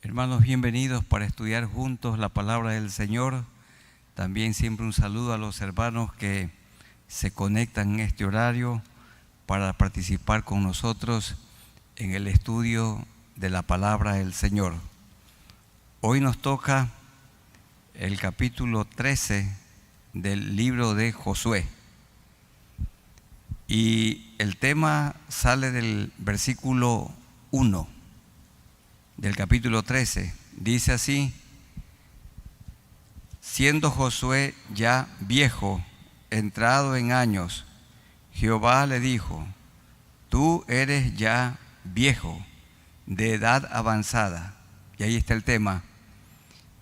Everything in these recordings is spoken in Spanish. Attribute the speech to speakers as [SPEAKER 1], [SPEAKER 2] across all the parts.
[SPEAKER 1] Hermanos, bienvenidos para estudiar juntos la palabra del Señor. También siempre un saludo a los hermanos que se conectan en este horario para participar con nosotros en el estudio de la palabra del Señor. Hoy nos toca el capítulo 13 del libro de Josué. Y el tema sale del versículo 1 del capítulo 13. Dice así: siendo Josué ya viejo, entrado en años, Jehová le dijo: tú eres ya viejo, de edad avanzada. Y ahí está el tema.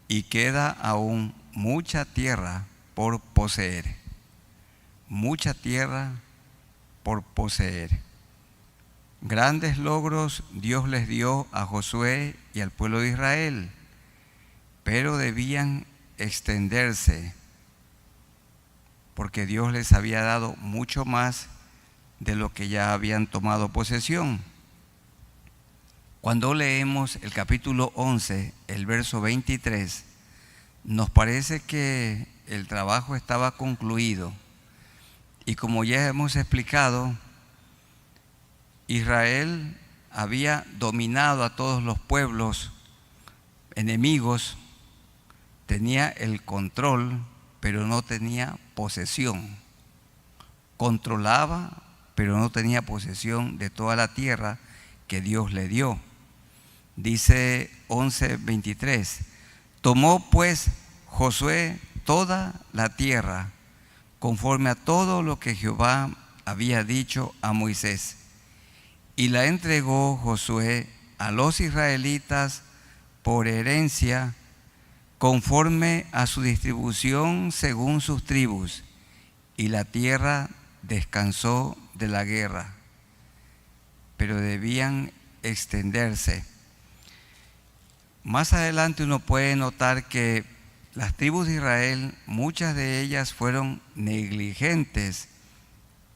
[SPEAKER 1] Y queda aún mucha tierra por poseer. Mucha tierra por poseer. Grandes logros Dios les dio a Josué y al pueblo de Israel, pero debían extenderse, porque Dios les había dado mucho más de lo que ya habían tomado posesión. Cuando leemos el capítulo 11, el verso 23, nos parece que el trabajo estaba concluido. Y como ya hemos explicado, Israel había dominado a todos los pueblos enemigos, tenía el control, pero no tenía posesión. Controlaba, pero no tenía posesión de toda la tierra que Dios le dio. Dice 11:23, tomó pues Josué toda la tierra, conforme a todo lo que Jehová había dicho a Moisés, y la entregó Josué a los israelitas por herencia, conforme a su distribución según sus tribus, y la tierra descansó de la guerra, pero debían extenderse. Más adelante uno puede notar que las tribus de Israel, muchas de ellas fueron negligentes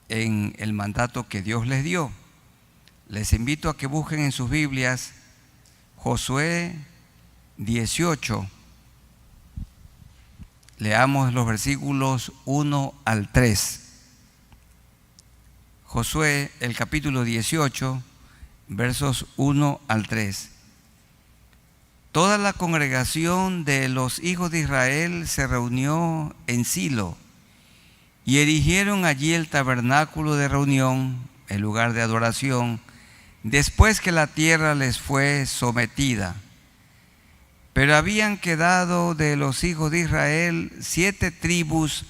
[SPEAKER 1] en el mandato que Dios les dio. Les invito a que busquen en sus Biblias Josué 18. Leamos los versículos 1 al 3. Josué, el capítulo 18, versos 1 al 3. Toda la congregación de los hijos de Israel se reunió en Silo y erigieron allí el tabernáculo de reunión, el lugar de adoración, después que la tierra les fue sometida. Pero habían quedado de los hijos de Israel 7 tribus,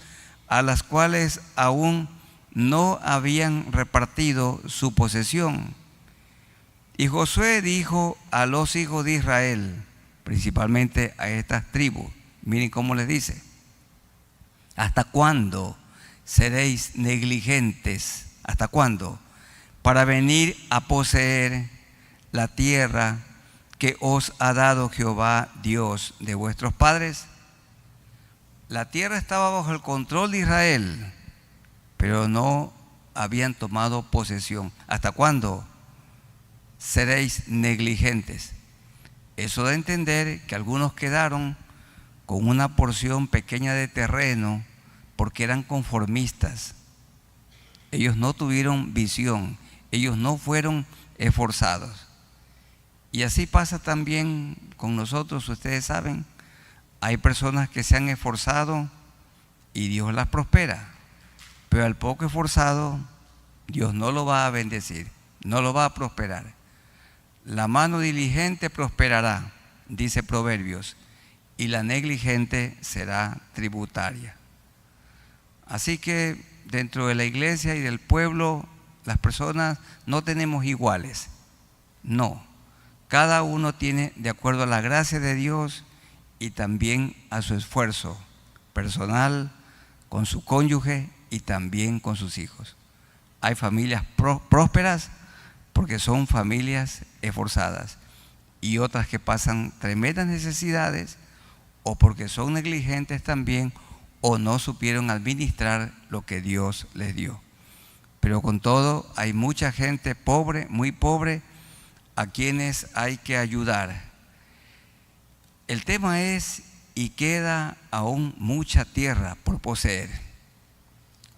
[SPEAKER 1] a las cuales aún no habían repartido su posesión. Y Josué dijo a los hijos de Israel, principalmente a estas tribus, miren cómo les dice: ¿hasta cuándo seréis negligentes? ¿Hasta cuándo? Para venir a poseer la tierra que os ha dado Jehová, Dios de vuestros padres. La tierra estaba bajo el control de Israel, pero no habían tomado posesión. ¿Hasta cuándo seréis negligentes? Eso da a entender que algunos quedaron con una porción pequeña de terreno porque eran conformistas. Ellos no tuvieron visión, ellos no fueron esforzados. Y así pasa también con nosotros. Ustedes saben, hay personas que se han esforzado y Dios las prospera, pero al poco esforzado Dios no lo va a bendecir, no lo va a prosperar. La mano diligente prosperará, dice Proverbios, y la negligente será tributaria. Así que dentro de la iglesia y del pueblo, las personas no tenemos iguales, no. Cada uno tiene de acuerdo a la gracia de Dios y también a su esfuerzo personal, con su cónyuge y también con sus hijos. Hay familias prósperas porque son familias esforzadas, y otras que pasan tremendas necesidades o porque son negligentes también, o no supieron administrar lo que Dios les dio. Pero con todo, hay mucha gente pobre, muy pobre, a quienes hay que ayudar. El tema es, y queda aún mucha tierra por poseer.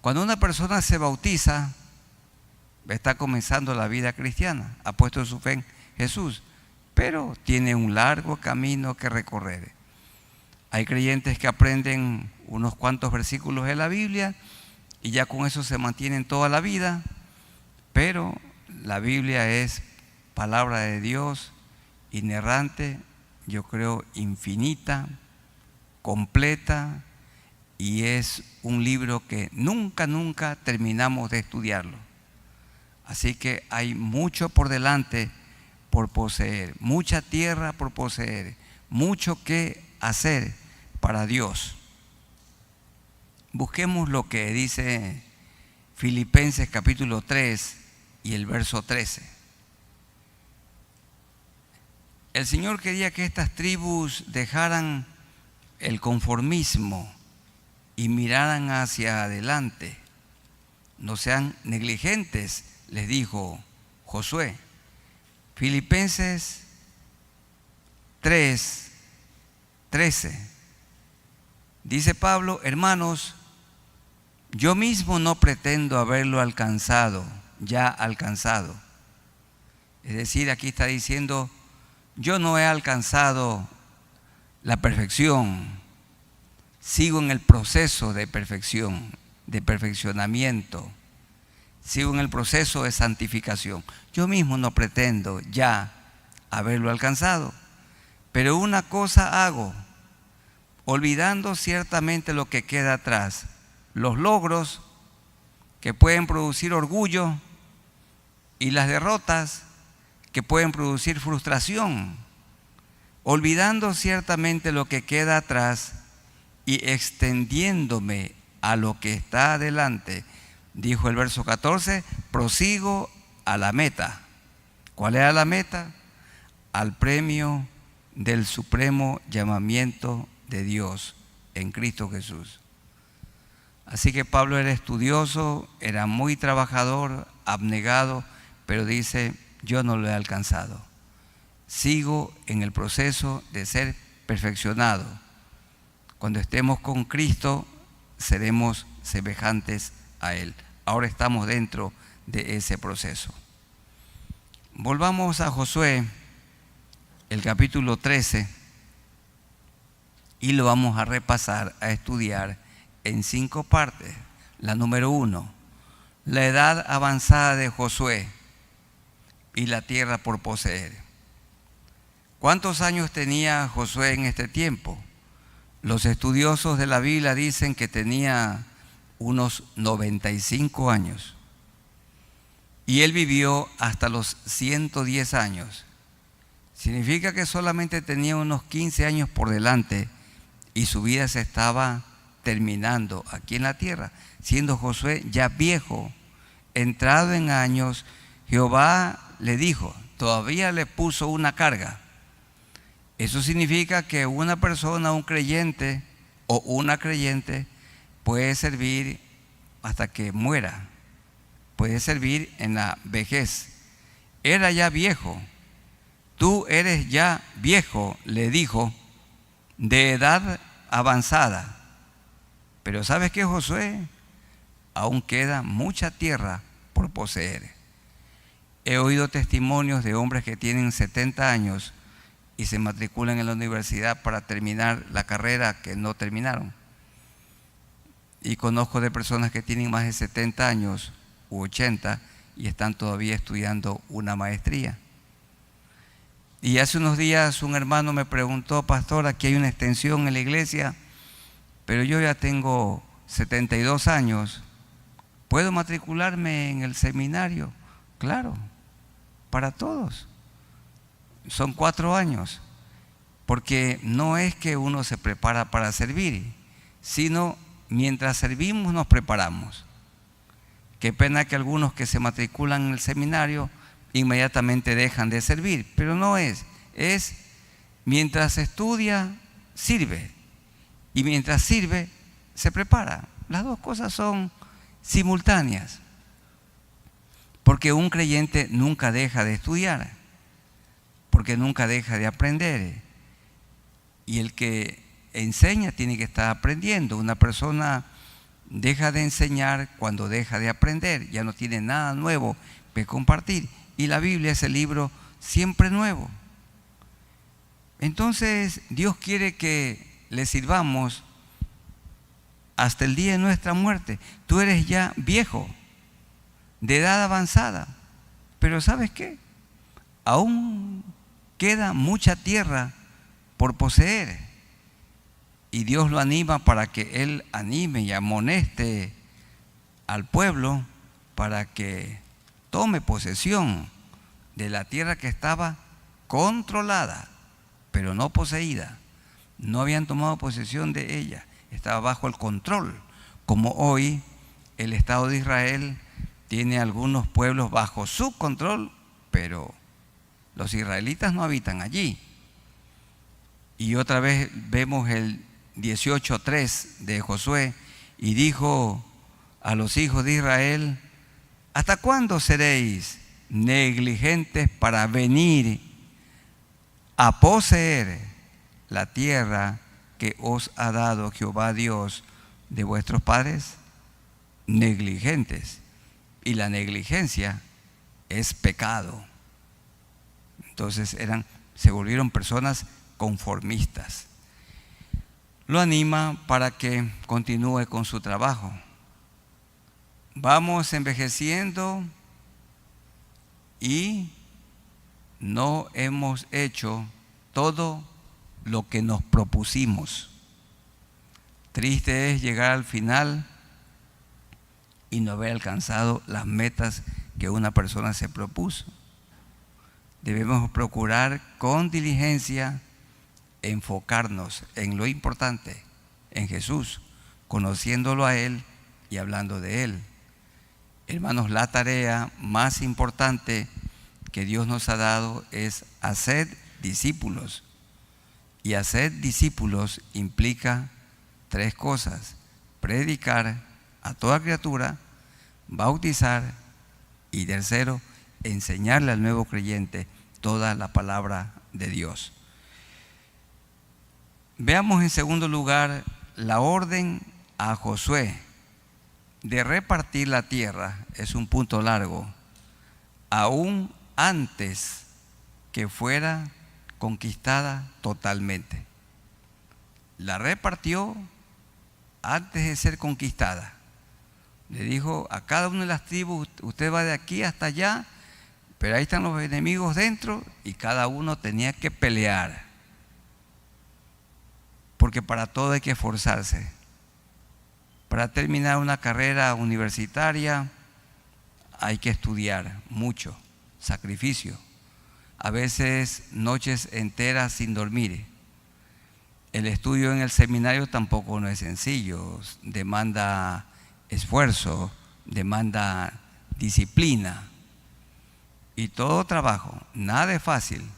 [SPEAKER 1] Cuando una persona se bautiza, está comenzando la vida cristiana, ha puesto su fe en Jesús, pero tiene un largo camino que recorrer. Hay creyentes que aprenden unos cuantos versículos de la Biblia y ya con eso se mantienen toda la vida, pero la Biblia es palabra de Dios, inerrante, yo creo infinita, completa, y es un libro que nunca terminamos de estudiarlo. Así que hay mucho por delante por poseer, mucha tierra por poseer, mucho que hacer para Dios. Busquemos lo que dice Filipenses capítulo 3 y el verso 13. El Señor quería que estas tribus dejaran el conformismo y miraran hacia adelante. No sean negligentes, les dijo Josué. Filipenses 3, 13. Dice Pablo: hermanos, yo mismo no pretendo haberlo alcanzado, ya alcanzado. Es decir, aquí está diciendo, yo no he alcanzado la perfección, sigo en el proceso de perfección, de perfeccionamiento, sigo en el proceso de santificación. Yo mismo no pretendo ya haberlo alcanzado, pero una cosa hago, olvidando ciertamente lo que queda atrás, los logros que pueden producir orgullo y las derrotas que pueden producir frustración, olvidando ciertamente lo que queda atrás y extendiéndome a lo que está adelante, dijo el verso 14, prosigo a la meta. ¿Cuál era la meta? Al premio del supremo llamamiento de Dios en Cristo Jesús. Así que Pablo era estudioso, era muy trabajador, abnegado, pero dice, yo no lo he alcanzado. Sigo en el proceso de ser perfeccionado. Cuando estemos con Cristo, seremos semejantes a Él. Ahora estamos dentro de ese proceso. Volvamos a Josué, el capítulo 13, y lo vamos a repasar, a estudiar en 5 partes. La número 1, la edad avanzada de Josué y la tierra por poseer. ¿Cuántos años tenía Josué en este tiempo? Los estudiosos de la Biblia dicen que tenía unos 95 años. Y él vivió hasta los 110 años. Significa que solamente tenía unos 15 años por delante y su vida se estaba terminando aquí en la tierra. Siendo Josué ya viejo, entrado en años, Jehová le dijo, todavía le puso una carga. Eso significa que una persona, un creyente o una creyente puede servir hasta que muera, puede servir en la vejez. Era ya viejo, tú eres ya viejo, le dijo, de edad avanzada. Pero ¿sabes qué, Josué? Aún queda mucha tierra por poseer. He oído testimonios de hombres que tienen 70 años y se matriculan en la universidad para terminar la carrera que no terminaron. Y conozco de personas que tienen más de 70 años u 80 y están todavía estudiando una maestría. Y hace unos días un hermano me preguntó, pastor, aquí hay una extensión en la iglesia, pero yo ya tengo 72 años, ¿puedo matricularme en el seminario? Claro, para todos. Son 4 años, porque no es que uno se prepara para servir, sino mientras servimos nos preparamos. Qué pena que algunos que se matriculan en el seminario inmediatamente dejan de servir, pero no es mientras estudia, sirve, y mientras sirve, se prepara. Las dos cosas son simultáneas. Porque un creyente nunca deja de estudiar, porque nunca deja de aprender. Y el que enseña tiene que estar aprendiendo. Una persona deja de enseñar cuando deja de aprender, ya no tiene nada nuevo que compartir. Y la Biblia es el libro siempre nuevo. Entonces Dios quiere que le sirvamos hasta el día de nuestra muerte. Tú eres ya viejo, de edad avanzada, pero ¿sabes qué? Aún queda mucha tierra por poseer, y Dios lo anima para que Él anime y amoneste al pueblo para que tome posesión de la tierra que estaba controlada, pero no poseída. No habían tomado posesión de ella, estaba bajo el control, como hoy el Estado de Israel tiene algunos pueblos bajo su control, pero los israelitas no habitan allí. Y otra vez vemos el 18:3 de Josué, y dijo a los hijos de Israel: ¿hasta cuándo seréis negligentes para venir a poseer la tierra que os ha dado Jehová Dios de vuestros padres? Negligentes. Y la negligencia es pecado. Entonces se volvieron personas conformistas. Lo anima para que continúe con su trabajo. Vamos envejeciendo y no hemos hecho todo lo que nos propusimos. Triste es llegar al final y no haber alcanzado las metas que una persona se propuso. Debemos procurar con diligencia enfocarnos en lo importante, en Jesús, conociéndolo a Él y hablando de Él. Hermanos, la tarea más importante que Dios nos ha dado es hacer discípulos. Y hacer discípulos implica tres cosas: predicar a toda criatura, bautizar y tercero, enseñarle al nuevo creyente toda la palabra de Dios. Veamos en segundo lugar la orden a Josué de repartir la tierra. Es un punto largo, aún antes que fuera conquistada totalmente. La repartió antes de ser conquistada. Le dijo a cada una de las tribus: usted va de aquí hasta allá, pero ahí están los enemigos dentro, y cada uno tenía que pelear. Porque para todo hay que esforzarse. Para terminar una carrera universitaria hay que estudiar mucho, sacrificio. A veces noches enteras sin dormir. El estudio en el seminario tampoco no es sencillo, demanda esfuerzo, demanda disciplina y todo trabajo. Nada es fácil.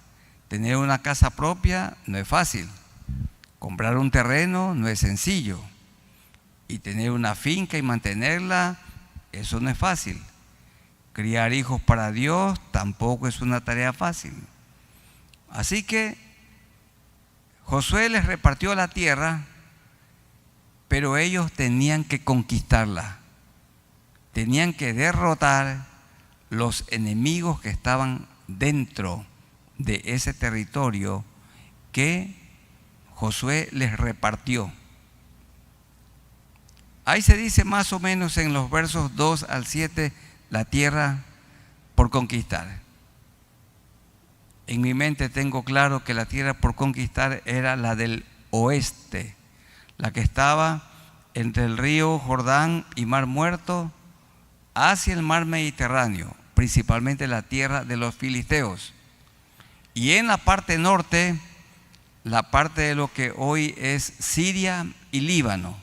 [SPEAKER 1] Tener una casa propia no es fácil. Comprar un terreno no es sencillo. Y tener una finca y mantenerla, eso no es fácil. Criar hijos para Dios tampoco es una tarea fácil. Así que Josué les repartió la tierra, pero ellos tenían que conquistarla. Tenían que derrotar los enemigos que estaban dentro de ese territorio que Josué les repartió. Ahí se dice más o menos en los versos 2 al 7 la tierra por conquistar. En mi mente tengo claro que la tierra por conquistar era la del oeste, la que estaba entre el río Jordán y Mar Muerto hacia el mar Mediterráneo, principalmente la tierra de los filisteos. Y en la parte norte, la parte de lo que hoy es Siria y Líbano.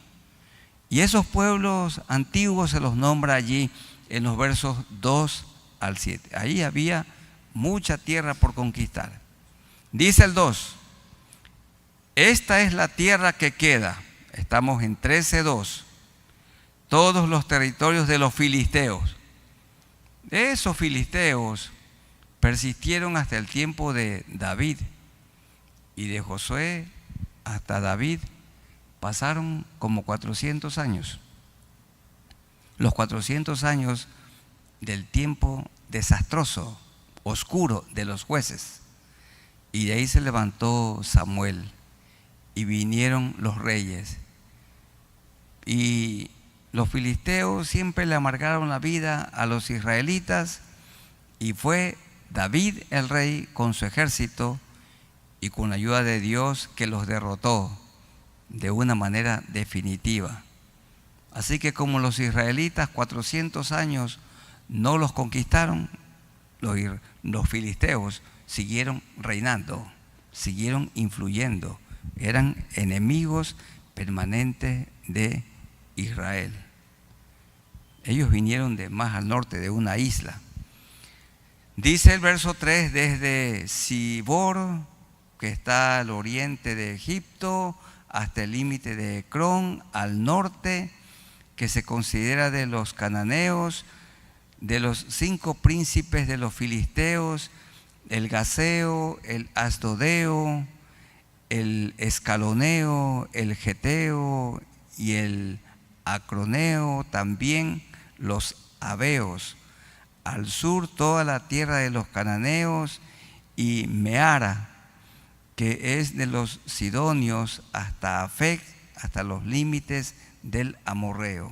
[SPEAKER 1] Y esos pueblos antiguos se los nombra allí en los versos 2 al 7. Ahí había mucha tierra por conquistar. Dice el 2: esta es la tierra que queda. estamos en 13:2. Todos los territorios de los filisteos. Esos filisteos persistieron hasta el tiempo de David, y de Josué hasta David pasaron como 400 años. Los 400 años del tiempo desastroso, oscuro de los jueces. Y de ahí se levantó Samuel y vinieron los reyes. Y los filisteos siempre le amargaron la vida a los israelitas, y fue David el rey con su ejército y con la ayuda de Dios que los derrotó de una manera definitiva. Así que como los israelitas 400 años no los conquistaron, los filisteos siguieron reinando, siguieron influyendo, eran enemigos permanentes de Israel. Ellos vinieron de más al norte, de una isla. Dice el verso 3, desde Sibor, que está al oriente de Egipto, hasta el límite de Ecrón, al norte, que se considera de los cananeos, de los 5 príncipes de los filisteos, el gaseo, el asdodeo, el escaloneo, el geteo y el acroneo, también los aveos. Al sur toda la tierra de los cananeos, y Meara, que es de los sidonios, hasta Afec, hasta los límites del amorreo.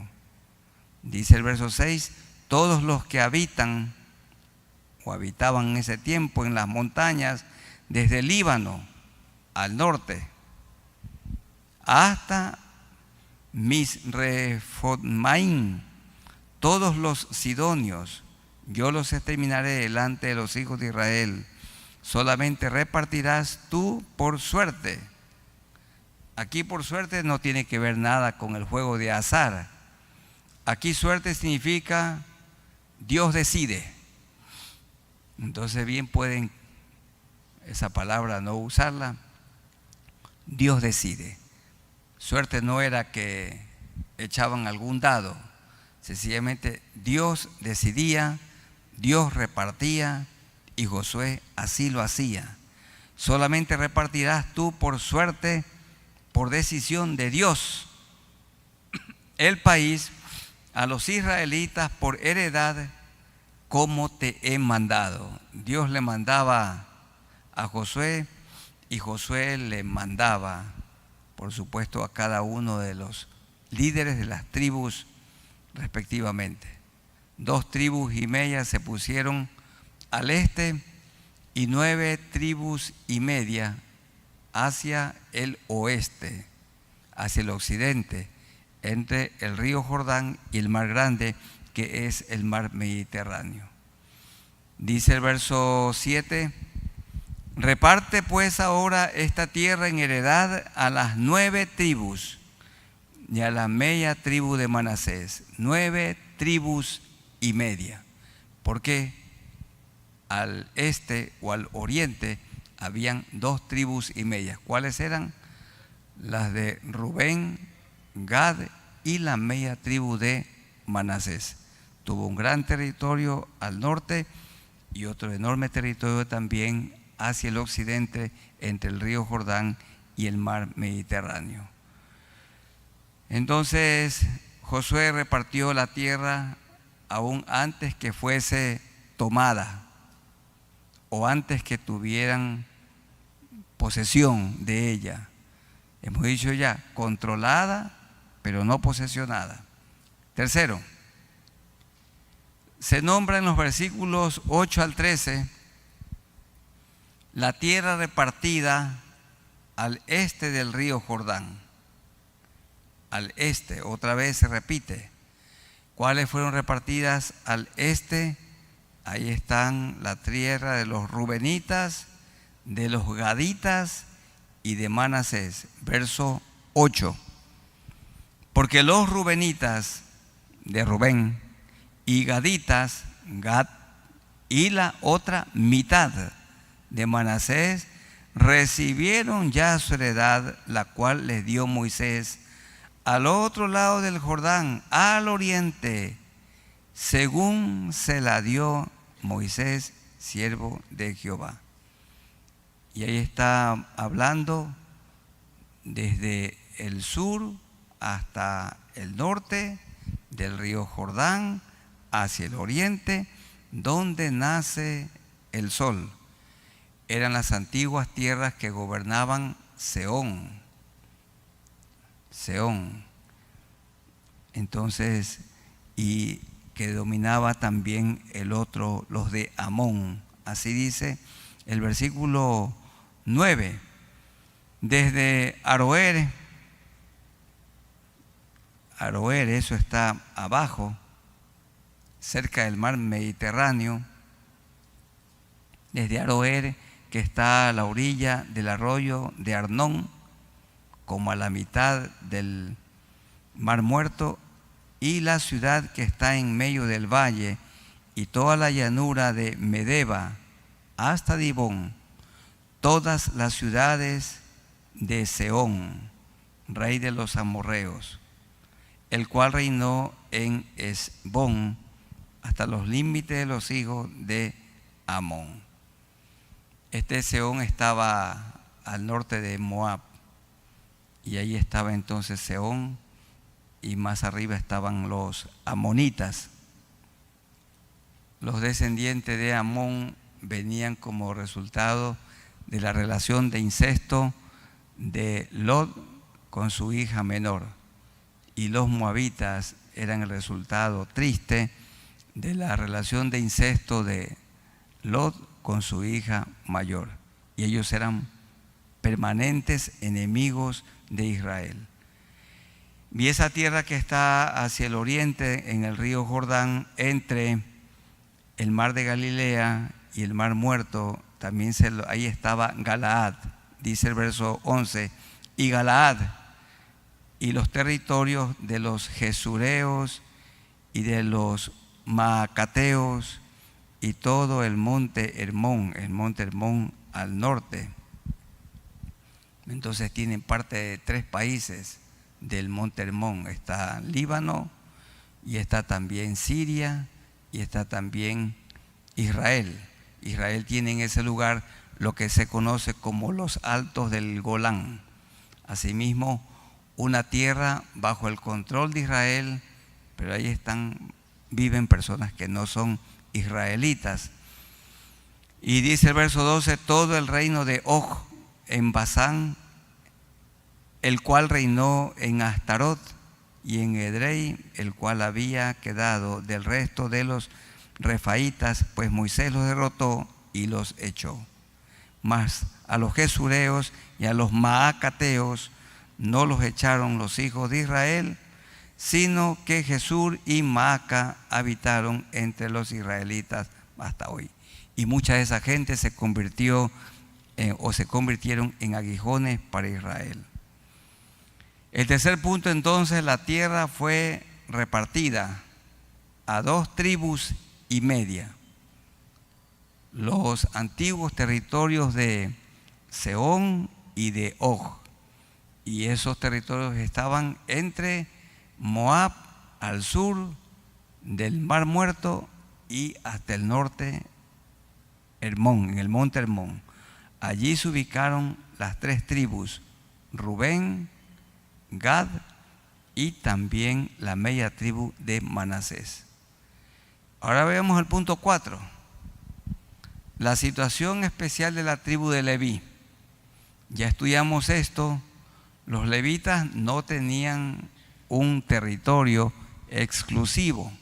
[SPEAKER 1] Dice el verso 6, todos los que habitan o habitaban en ese tiempo en las montañas, desde el Líbano al norte hasta Misrefotmaim, todos los sidonios, yo los exterminaré delante de los hijos de Israel. Solamente repartirás tú por suerte. Aquí por suerte no tiene que ver nada con el juego de azar. Aquí suerte significa Dios decide. Entonces bien pueden esa palabra no usarla. Dios decide. Suerte no era que echaban algún dado. Sencillamente Dios decidía, Dios repartía, y Josué así lo hacía. Solamente repartirás tú por suerte, por decisión de Dios, el país a los israelitas por heredad, como te he mandado. Dios le mandaba a Josué, y Josué le mandaba, por supuesto, a cada uno de los líderes de las tribus respectivamente. 2 tribus y media se pusieron al este, y 9 tribus y media hacia el oeste, hacia el occidente, entre el río Jordán y el mar grande, que es el mar Mediterráneo. Dice el verso 7, reparte pues ahora esta tierra en heredad a las 9 tribus y a la media tribu de Manasés. 9 tribus y media. ¿Por qué? Al este o al oriente habían 2 tribus y media. ¿Cuáles eran? Las de Rubén, Gad y la media tribu de Manasés. Tuvo un gran territorio al norte y otro enorme territorio también hacia el occidente, entre el río Jordán y el mar Mediterráneo. Entonces Josué repartió la tierra aún antes que fuese tomada, o antes que tuvieran posesión de ella. Hemos dicho ya, controlada, pero no posesionada. Tercero, se nombra en los versículos 8 al 13 la tierra repartida al este del río Jordán. Al este, otra vez se repite. ¿Cuáles fueron repartidas al este? Ahí están la tierra de los rubenitas, de los gaditas y de Manasés. Verso 8. Porque los rubenitas de Rubén y gaditas, Gad, y la otra mitad de Manasés recibieron ya su heredad, la cual les dio Moisés al otro lado del Jordán, al oriente, según se la dio Moisés, siervo de Jehová. Y ahí está hablando desde el sur hasta el norte del río Jordán, hacia el oriente, donde nace el sol. Eran las antiguas tierras que gobernaban Sehón. Entonces, y que dominaba también el otro, los de Amón. Así dice el versículo 9. Desde Aroer, eso está abajo, cerca del mar Mediterráneo. Desde Aroer, que está a la orilla del arroyo de Arnón, como a la mitad del Mar Muerto, y la ciudad que está en medio del valle, y toda la llanura de Medeba hasta Dibón, todas las ciudades de Sehón, rey de los amorreos, el cual reinó en Hesbón hasta los límites de los hijos de Amón. Este Sehón estaba al norte de Moab, y ahí estaba entonces Sehón, y más arriba estaban los amonitas. Los descendientes de Amón venían como resultado de la relación de incesto de Lot con su hija menor, y los moabitas eran el resultado triste de la relación de incesto de Lot con su hija mayor, y ellos eran permanentes enemigos de Israel. Y esa tierra que está hacia el oriente en el río Jordán, entre el mar de Galilea y el mar Muerto, también ahí estaba Galaad, dice el verso 11, y Galaad y los territorios de los Gesureos y de los Maacateos y todo el monte Hermón al norte. Entonces tienen parte de 3 países del monte Hermón. Está Líbano, y está también Siria, y está también Israel. Israel tiene en ese lugar lo que se conoce como los altos del Golán. Asimismo, una tierra bajo el control de Israel, pero ahí viven personas que no son israelitas. Y dice el verso 12, todo el reino de Og en Basán, el cual reinó en Astarot y en Edrei, el cual había quedado del resto de los refaitas, pues Moisés los derrotó y los echó. Mas a los gesureos y a los maacateos no los echaron los hijos de Israel, sino que Jesur y Maaca habitaron entre los israelitas hasta hoy. Y mucha de esa gente se convirtieron en aguijones para Israel. El tercer punto, entonces, la tierra fue repartida a 2 tribus y media. Los antiguos territorios de Sehón y de Og. Y esos territorios estaban entre Moab al sur del Mar Muerto y hasta el norte Hermón, en el monte Hermón. Allí se ubicaron las 3 tribus, Rubén, Gad y también la media tribu de Manasés. Ahora veamos el punto 4. La situación especial de la tribu de Leví. Ya estudiamos esto. Los levitas no tenían un territorio exclusivo,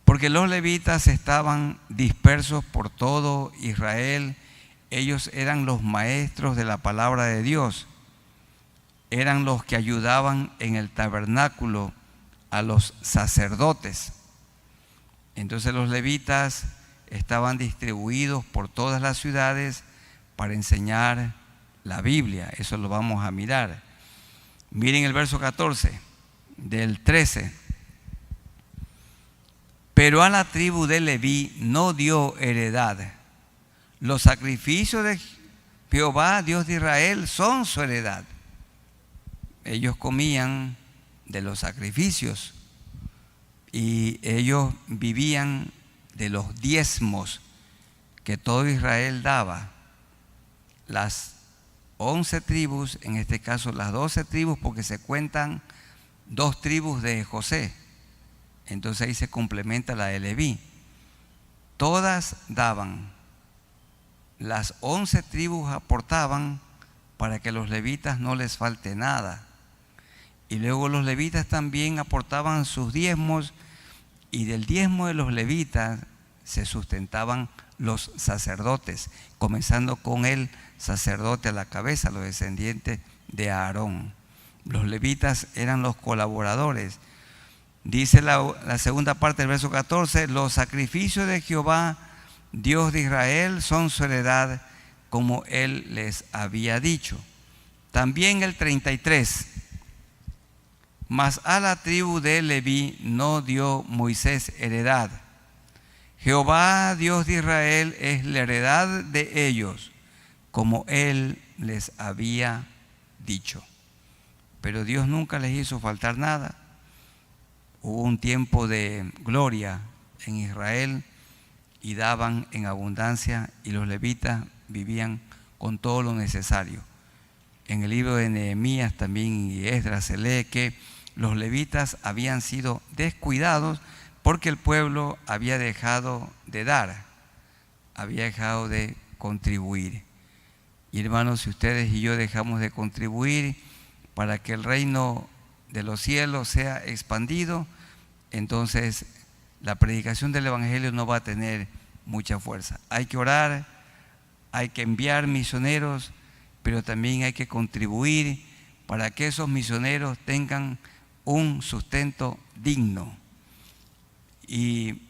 [SPEAKER 1] porque los levitas estaban dispersos por todo Israel. Ellos eran los maestros de la palabra de Dios. Eran los que ayudaban en el tabernáculo a los sacerdotes. Entonces los levitas estaban distribuidos por todas las ciudades para enseñar la Biblia. Eso lo vamos a mirar. Miren el verso 14 del 13. Pero a la tribu de Leví no dio heredad. Los sacrificios de Jehová, Dios de Israel, son su heredad. Ellos comían de los sacrificios y ellos vivían de los diezmos que todo Israel daba. Las 11 tribus, en este caso las 12 tribus, porque se cuentan 2 tribus de José, entonces ahí se complementa la de Leví. Todas daban, las 11 tribus aportaban para que los levitas no les falte nada. Y luego los levitas también aportaban sus diezmos, y del diezmo de los levitas se sustentaban los sacerdotes, comenzando con el sacerdote a la cabeza, los descendientes de Aarón. Los levitas eran los colaboradores. Dice la segunda parte del verso 14: los sacrificios de Jehová, Dios de Israel, son su heredad, como él les había dicho. También el 33: mas a la tribu de Leví no dio Moisés heredad. Jehová, Dios de Israel, es la heredad de ellos, como él les había dicho. Pero Dios nunca les hizo faltar nada. Hubo un tiempo de gloria en Israel y daban en abundancia, y los levitas vivían con todo lo necesario. En el libro de Nehemías también y Esdras se lee que los levitas habían sido descuidados porque el pueblo había dejado de dar, había dejado de contribuir. Y hermanos, si ustedes y yo dejamos de contribuir para que el reino de los cielos sea expandido, entonces la predicación del evangelio no va a tener mucha fuerza. Hay que orar, hay que enviar misioneros, pero también hay que contribuir para que esos misioneros tengan un sustento digno. Y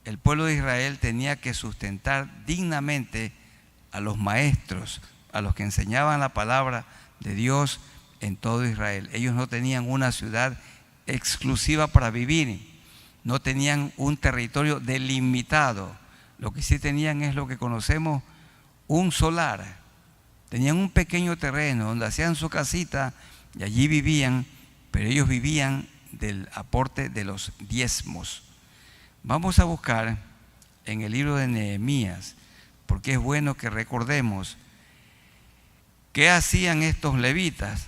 [SPEAKER 1] el pueblo de Israel tenía que sustentar dignamente a los maestros, a los que enseñaban la palabra de Dios en todo Israel. Ellos no tenían una ciudad exclusiva para vivir, no tenían un territorio delimitado. Lo que sí tenían es lo que conocemos, un solar. Tenían un pequeño terreno donde hacían su casita y allí vivían, pero ellos vivían del aporte de los diezmos. Vamos a buscar en el libro de Nehemías, porque es bueno que recordemos qué hacían estos levitas.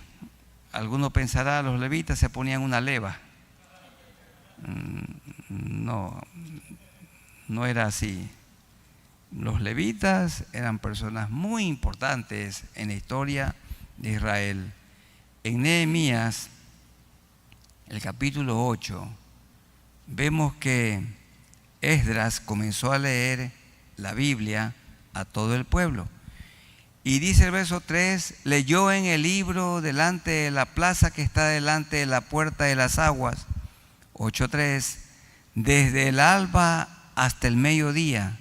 [SPEAKER 1] Alguno pensará, los levitas se ponían una leva. No era así. Los levitas eran personas muy importantes en la historia de Israel. En Nehemías, el capítulo 8, vemos que Esdras comenzó a leer la Biblia a todo el pueblo. Y dice el verso 3: leyó en el libro delante de la plaza que está delante de la puerta de las aguas. 8:3: desde el alba hasta el mediodía,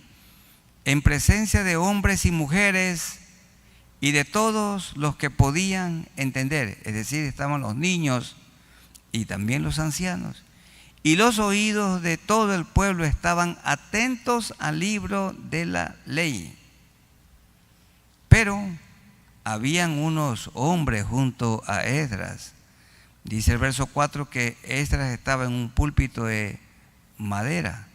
[SPEAKER 1] en presencia de hombres y mujeres y de todos los que podían entender. Es decir, estaban los niños y también los ancianos. Y los oídos de todo el pueblo estaban atentos al libro de la ley. Pero habían unos hombres junto a Esdras. Dice el verso 4 que Esdras estaba en un púlpito de madera,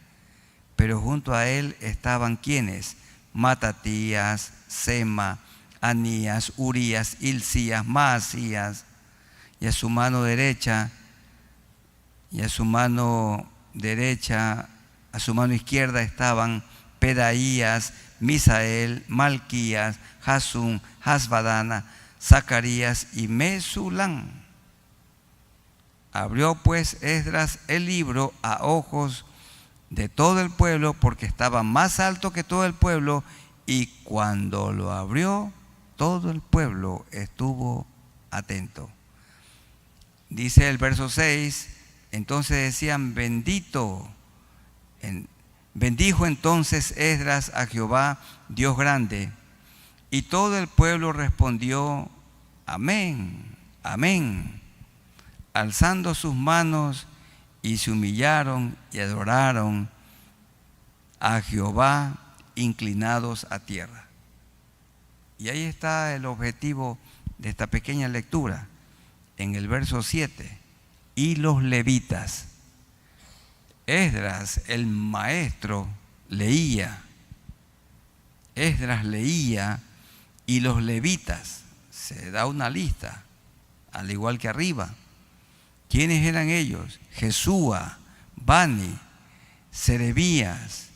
[SPEAKER 1] pero junto a él estaban ¿quiénes? Matatías, Sema, Anías, Urías, Hilcías, Maasías, y a su mano derecha, a su mano izquierda estaban Pedaías, Misael, Malquías, Jasum, Hasbadana, Zacarías y Mesulán. Abrió pues Esdras el libro a ojos de todo el pueblo, porque estaba más alto que todo el pueblo, y cuando lo abrió, todo el pueblo estuvo atento. Dice el verso 6: entonces decían: bendijo entonces Esdras a Jehová, Dios grande. Y todo el pueblo respondió: amén, amén, alzando sus manos, y se humillaron y adoraron a Jehová, inclinados a tierra. Y ahí está el objetivo de esta pequeña lectura. En el verso 7 y los levitas. Esdras, el maestro, leía. Esdras leía y los levitas, se da una lista, al igual que arriba. ¿Quiénes eran ellos? Jesúa, Bani, Serebías,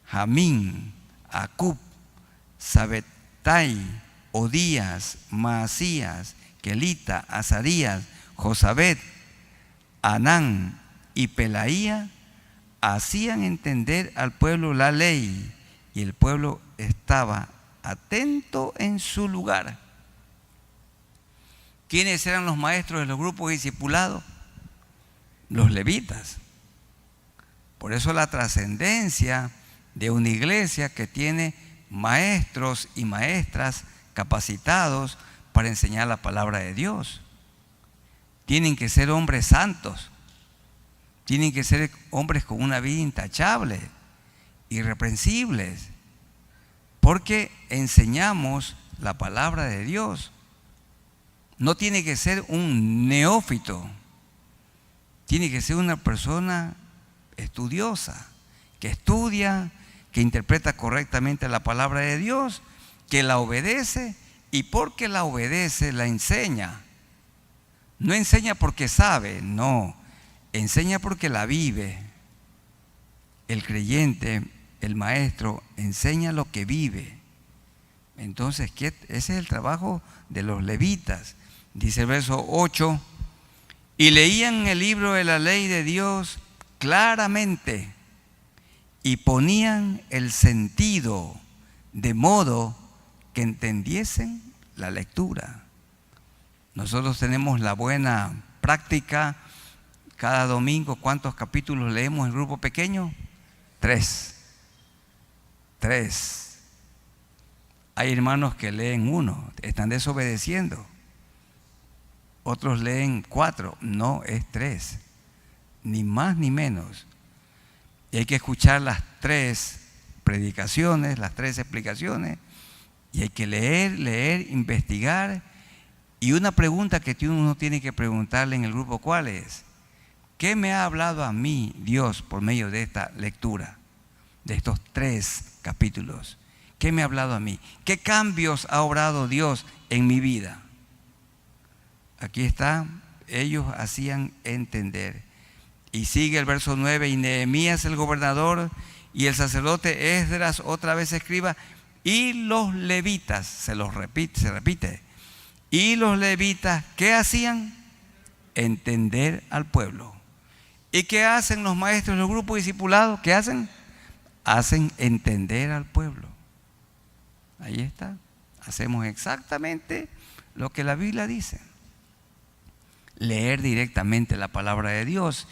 [SPEAKER 1] Jamín, Acub, Sabetai, Odías, Maasías, Kelita, Azarías, Josabet, Anán y Pelaía hacían entender al pueblo la ley, y el pueblo estaba atento en su lugar. ¿Quiénes eran los maestros de los grupos discipulados? Los levitas. Por eso la trascendencia de una iglesia que tiene maestros y maestras capacitados para enseñar la palabra de Dios. Tienen que ser hombres santos, tienen que ser hombres con una vida intachable, irreprensibles, porque enseñamos la palabra de Dios. No tiene que ser un neófito, tiene que ser una persona estudiosa, que estudia, que interpreta correctamente la palabra de Dios, que la obedece, y porque la obedece, la enseña. No enseña porque sabe, no, enseña porque la vive. El creyente, el maestro, enseña lo que vive. Entonces, ese es el trabajo de los levitas. Dice el verso 8, y leían el libro de la ley de Dios claramente y ponían el sentido de modo que entendiesen la lectura. Nosotros tenemos la buena práctica cada domingo. ¿Cuántos capítulos leemos en grupo pequeño? 3. Hay hermanos que leen 1, están desobedeciendo. Otros leen 4, no, es 3, ni más ni menos. Y hay que escuchar las 3 predicaciones, las 3 explicaciones, y hay que leer, investigar. Y una pregunta que uno tiene que preguntarle en el grupo, ¿cuál es? ¿Qué me ha hablado a mí Dios por medio de esta lectura, de estos 3 capítulos? ¿Qué me ha hablado a mí? ¿Qué cambios ha obrado Dios en mi vida? Aquí está, ellos hacían entender. Y sigue el verso 9, y Nehemías el gobernador y el sacerdote Esdras otra vez escriba, y los levitas, se repite. Y los levitas, ¿qué hacían? Entender al pueblo. ¿Y qué hacen los maestros del grupo discipulado? ¿Qué hacen? Hacen entender al pueblo. Ahí está. Hacemos exactamente lo que la Biblia dice. Leer directamente la palabra de Dios,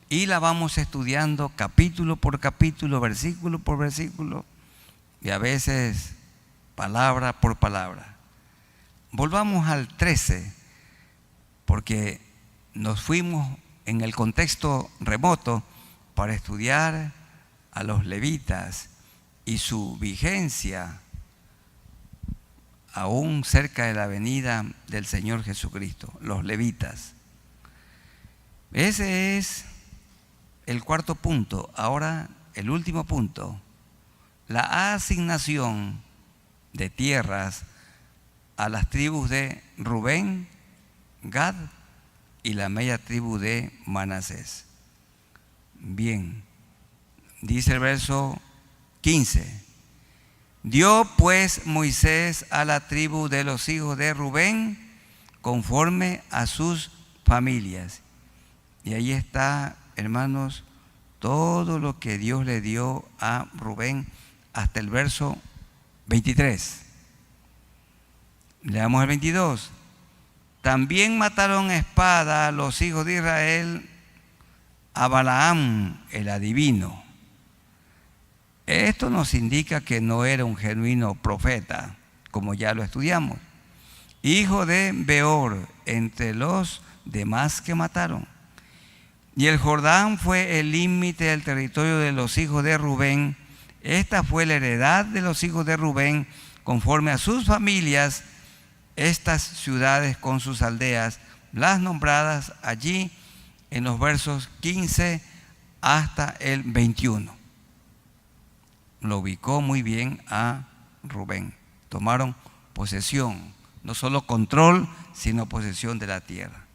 [SPEAKER 1] y la vamos estudiando capítulo por capítulo, versículo por versículo, y a veces palabra por palabra. Volvamos al 13, porque nos fuimos en el contexto remoto para estudiar a los levitas y su vigencia aún cerca de la venida del Señor Jesucristo, los levitas. Ese es el 4.º punto. Ahora el último punto, la asignación de tierras a las tribus de Rubén, Gad y la media tribu de Manasés. Bien, dice el verso 15. Dio pues Moisés a la tribu de los hijos de Rubén conforme a sus familias. Y ahí está, hermanos, todo lo que Dios le dio a Rubén hasta el verso 23. Leamos el 22. También mataron a espada a los hijos de Israel a Balaam, el adivino. Esto nos indica que no era un genuino profeta, como ya lo estudiamos. Hijo de Beor, entre los demás que mataron. Y el Jordán fue el límite del territorio de los hijos de Rubén. Esta fue la heredad de los hijos de Rubén, conforme a sus familias, estas ciudades con sus aldeas, las nombradas allí en los versos 15 hasta el 21. Lo ubicó muy bien a Rubén. Tomaron posesión, no solo control, sino posesión de la tierra.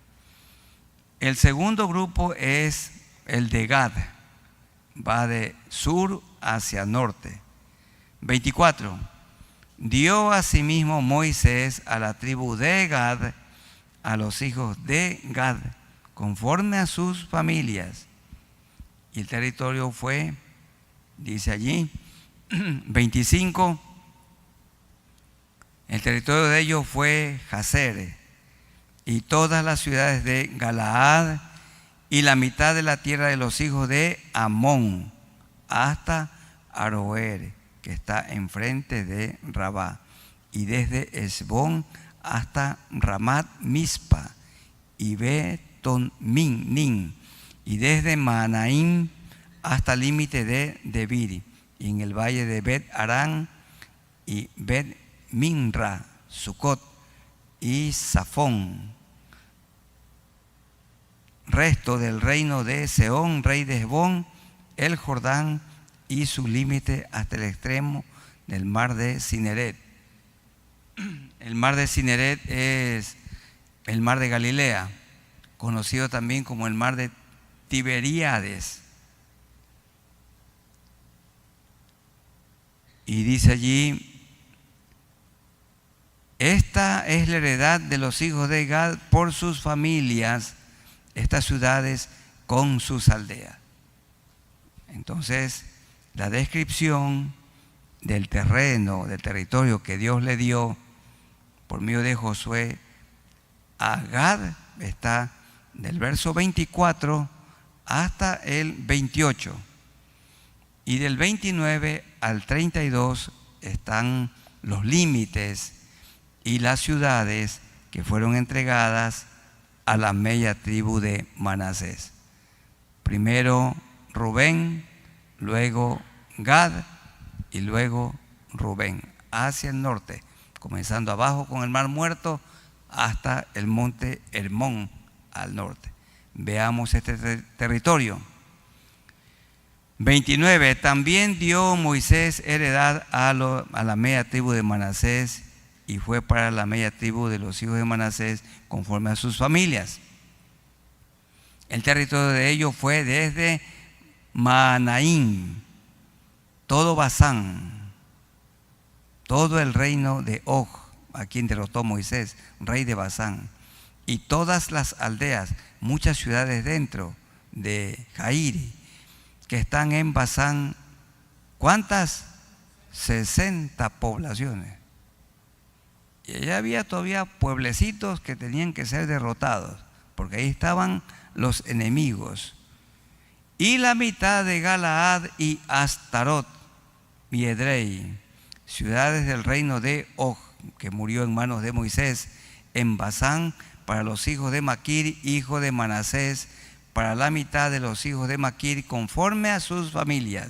[SPEAKER 1] El segundo grupo es el de Gad, va de sur hacia norte. 24. Dio asimismo Moisés a la tribu de Gad, a los hijos de Gad, conforme a sus familias. Y el territorio fue, dice allí, 25. El territorio de ellos fue Jazer y todas las ciudades de Galaad y la mitad de la tierra de los hijos de Amón, hasta Aroer, que está enfrente de Rabá, y desde Esbón hasta Ramat Mispa y Betonmin, y desde Manaim hasta el límite de Debir, y en el valle de Bet Arán y Bet Minra, Sucot y Safón. Resto del reino de Sehón, rey de Hesbón, el Jordán y su límite hasta el extremo del mar de Cineret. El mar de Cineret es el mar de Galilea, conocido también como el mar de Tiberíades. Y dice allí: esta es la heredad de los hijos de Gad por sus familias, estas ciudades con sus aldeas. Entonces, la descripción del terreno, del territorio que Dios le dio por medio de Josué a Gad está del verso 24 hasta el 28. Y del 29 al 32 están los límites y las ciudades que fueron entregadas a la media tribu de Manasés. Primero Rubén, luego Gad y luego Rubén, hacia el norte, comenzando abajo con el Mar Muerto hasta el monte Hermón al norte. Veamos este territorio. 29. También dio Moisés heredad a la media tribu de Manasés, y fue para la media tribu de los hijos de Manasés conforme a sus familias. El territorio de ellos fue desde Manaín, todo Basán, todo el reino de Og, a quien derrotó Moisés, rey de Basán, y todas las aldeas, muchas ciudades dentro de Jair, que están en Basán. ¿Cuántas? 60 poblaciones. Y allá había todavía pueblecitos que tenían que ser derrotados, porque ahí estaban los enemigos. Y la mitad de Galaad y Astarot y Edrei, ciudades del reino de Og, que murió en manos de Moisés, en Basán, para los hijos de Maquir, hijo de Manasés, para la mitad de los hijos de Maquir, conforme a sus familias.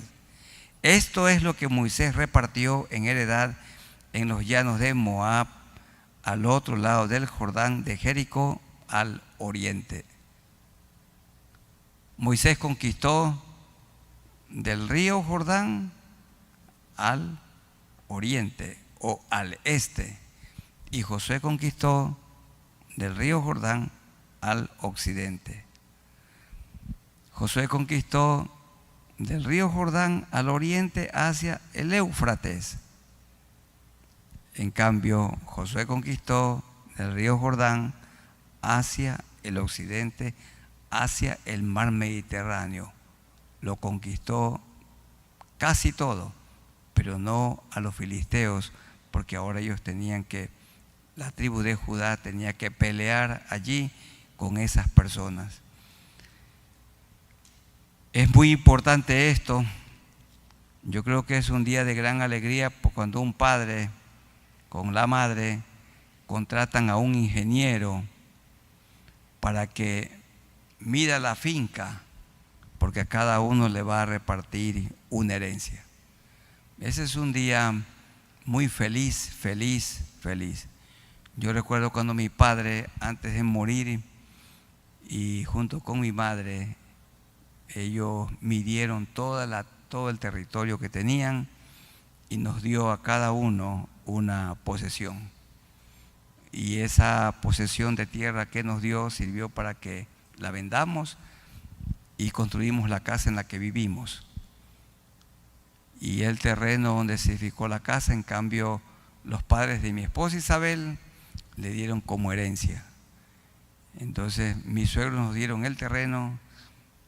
[SPEAKER 1] Esto es lo que Moisés repartió en heredad en los llanos de Moab, al otro lado del Jordán, de Jericó al oriente. Moisés conquistó del río Jordán al oriente o al este, y Josué conquistó del río Jordán al occidente. Josué conquistó del río Jordán al oriente hacia el Éufrates. En cambio, Josué conquistó del río Jordán hacia el occidente, hacia el mar Mediterráneo. Lo conquistó casi todo, pero no a los filisteos, porque ahora ellos la tribu de Judá tenía que pelear allí con esas personas. Es muy importante esto. Yo creo que es un día de gran alegría cuando un padre con la madre contratan a un ingeniero para que mida la finca, porque a cada uno le va a repartir una herencia. Ese es un día muy feliz, feliz, feliz. Yo recuerdo cuando mi padre, antes de morir, y junto con mi madre, ellos midieron todo el territorio que tenían y nos dio a cada uno una posesión. Y esa posesión de tierra que nos dio sirvió para que la vendamos y construimos la casa en la que vivimos. Y el terreno donde se edificó la casa, en cambio, los padres de mi esposa Isabel le dieron como herencia. Entonces mis suegros nos dieron el terreno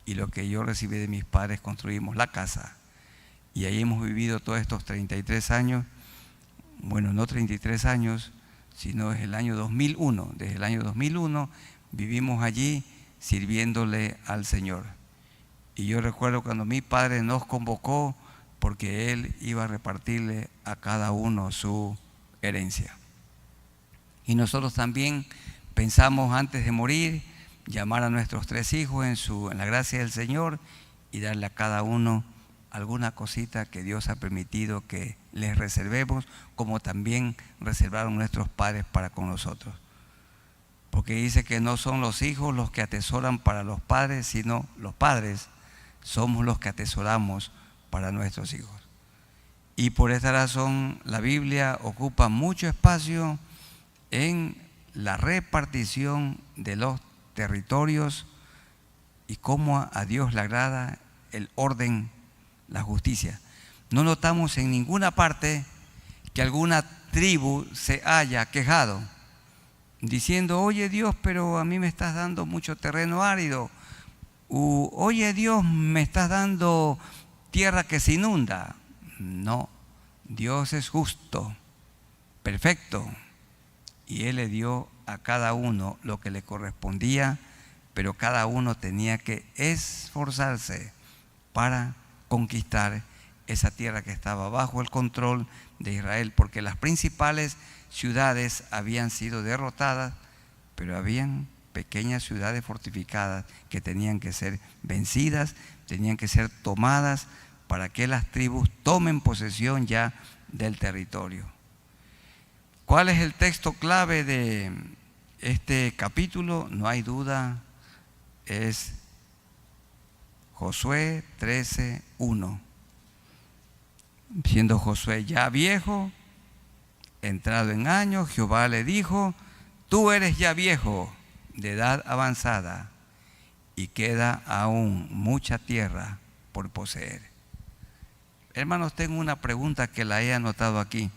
[SPEAKER 1] y lo que yo recibí de mis padres construimos la casa. Y ahí hemos vivido todos estos 33 años, bueno, no 33 años, sino desde el año 2001. Desde el año 2001 vivimos allí sirviéndole al Señor. Y yo recuerdo cuando mi padre nos convocó, porque él iba a repartirle a cada uno su herencia. Y nosotros también pensamos antes de morir, llamar a nuestros 3 hijos en la gracia del Señor y darle a cada uno alguna cosita que Dios ha permitido que les reservemos, como también reservaron nuestros padres para con nosotros. Porque dice que no son los hijos los que atesoran para los padres, sino los padres somos los que atesoramos para nuestros hijos. Y por esta razón la Biblia ocupa mucho espacio en la repartición de los territorios y cómo a Dios le agrada el orden, la justicia. No notamos en ninguna parte que alguna tribu se haya quejado diciendo: oye Dios, pero a mí me estás dando mucho terreno árido, oye Dios, me estás dando tierra que se inunda. No, Dios es justo, perfecto, y Él le dio a cada uno lo que le correspondía, pero cada uno tenía que esforzarse para conquistar esa tierra que estaba bajo el control de Israel, porque las principales ciudades habían sido derrotadas, pero habían pequeñas ciudades fortificadas que tenían que ser vencidas, tenían que ser tomadas para que las tribus tomen posesión ya del territorio. ¿Cuál es el texto clave de este capítulo? No hay duda, es Josué 13:1. Siendo Josué ya viejo, entrado en años, Jehová le dijo: tú eres ya viejo, de edad avanzada, y queda aún mucha tierra por poseer. Hermanos, tengo una pregunta que la he anotado aquí.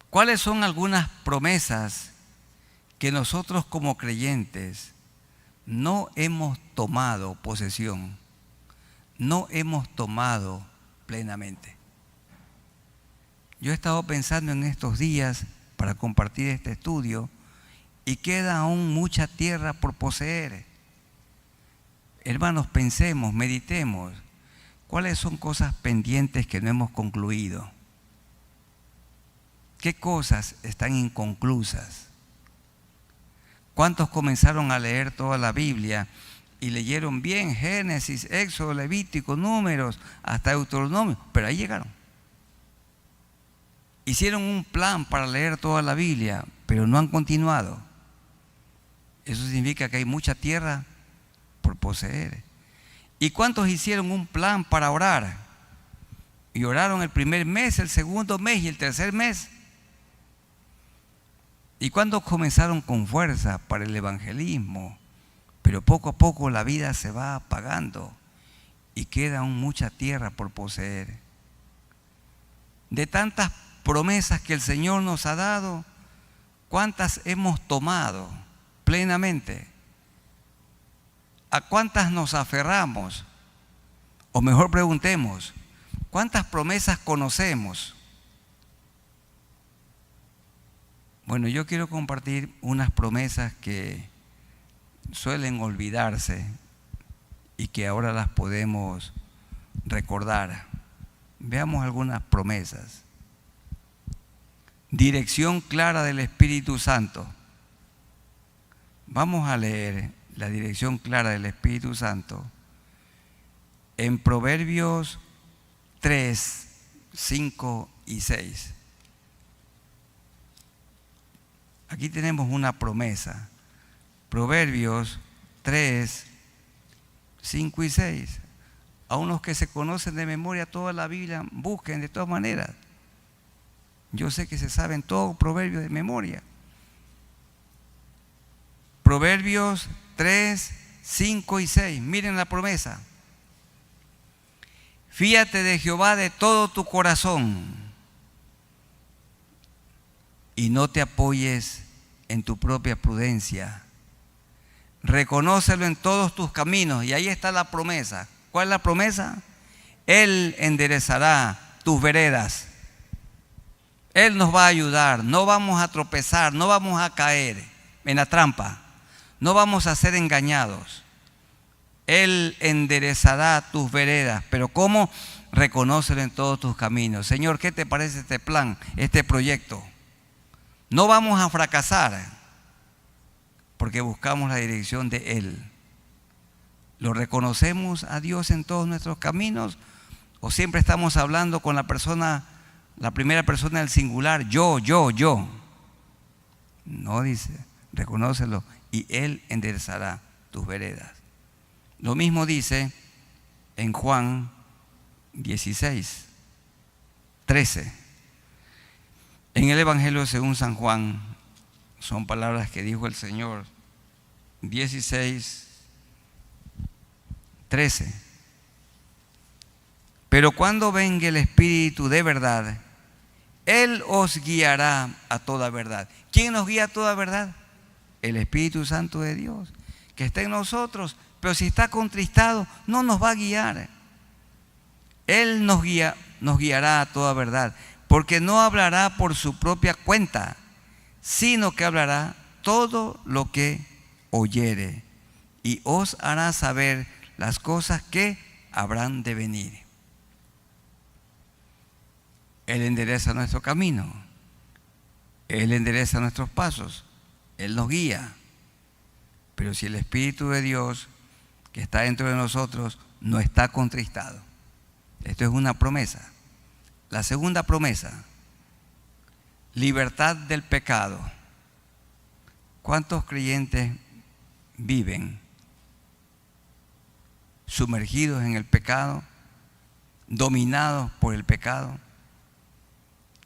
[SPEAKER 1] ¿Cuáles son algunas promesas que nosotros como creyentes no hemos tomado posesión, no hemos tomado plenamente? Yo he estado pensando en estos días para compartir este estudio y queda aún mucha tierra por poseer. Hermanos, pensemos, meditemos, ¿cuáles son cosas pendientes que no hemos concluido? ¿Qué cosas están inconclusas? ¿Cuántos comenzaron a leer toda la Biblia y leyeron bien Génesis, Éxodo, Levítico, Números, hasta Deuteronomio? Pero ahí llegaron. Hicieron un plan para leer toda la Biblia, pero no han continuado. Eso significa que hay mucha tierra por poseer. ¿Y cuántos hicieron un plan para orar? Y oraron el primer mes, el segundo mes y el tercer mes. ¿Y cuántos comenzaron con fuerza para el evangelismo? Pero poco a poco la vida se va apagando y queda aún mucha tierra por poseer. De tantas promesas que el Señor nos ha dado, ¿cuántas hemos tomado plenamente? ¿A cuántas nos aferramos? O mejor preguntemos, ¿cuántas promesas conocemos? Bueno, yo quiero compartir unas promesas que suelen olvidarse y que ahora las podemos recordar. Veamos algunas promesas. Dirección clara del Espíritu Santo. Vamos a leer la dirección clara del Espíritu Santo en Proverbios 3, 5 y 6. Aquí tenemos una promesa. Proverbios 3, 5 y 6. A unos que se conocen de memoria toda la Biblia, busquen de todas maneras. Yo sé que se saben todos proverbios de memoria. Proverbios 3, 5 y 6. Miren la promesa. Fíate de Jehová de todo tu corazón y no te apoyes en tu propia prudencia. Reconócelo en todos tus caminos. Y ahí está la promesa. ¿Cuál es la promesa? Él enderezará tus veredas. Él nos va a ayudar. No vamos a tropezar, no vamos a caer en la trampa. No vamos a ser engañados. Él enderezará tus veredas. ¿Pero cómo? Reconócelo en todos tus caminos. Señor, ¿qué te parece este plan, este proyecto? No vamos a fracasar porque buscamos la dirección de Él. ¿Lo reconocemos a Dios en todos nuestros caminos? ¿O siempre estamos hablando con la primera persona del singular? Yo. No, dice, reconócelo y Él enderezará tus veredas. Lo mismo dice en Juan 16, 13. En el Evangelio según San Juan, son palabras que dijo el Señor, 16, 13. Pero cuando venga el Espíritu de verdad, Él os guiará a toda verdad. ¿Quién nos guía a toda verdad? El Espíritu Santo de Dios, que está en nosotros, pero si está contristado, no nos va a guiar. Él nos guiará a toda verdad, porque no hablará por su propia cuenta, sino que hablará todo lo que oyere, y os hará saber las cosas que habrán de venir. Él endereza nuestro camino, Él endereza nuestros pasos, Él nos guía. Pero si el Espíritu de Dios que está dentro de nosotros no está contristado, esto es una promesa. La segunda promesa, libertad del pecado. ¿Cuántos creyentes viven sumergidos en el pecado, dominados por el pecado?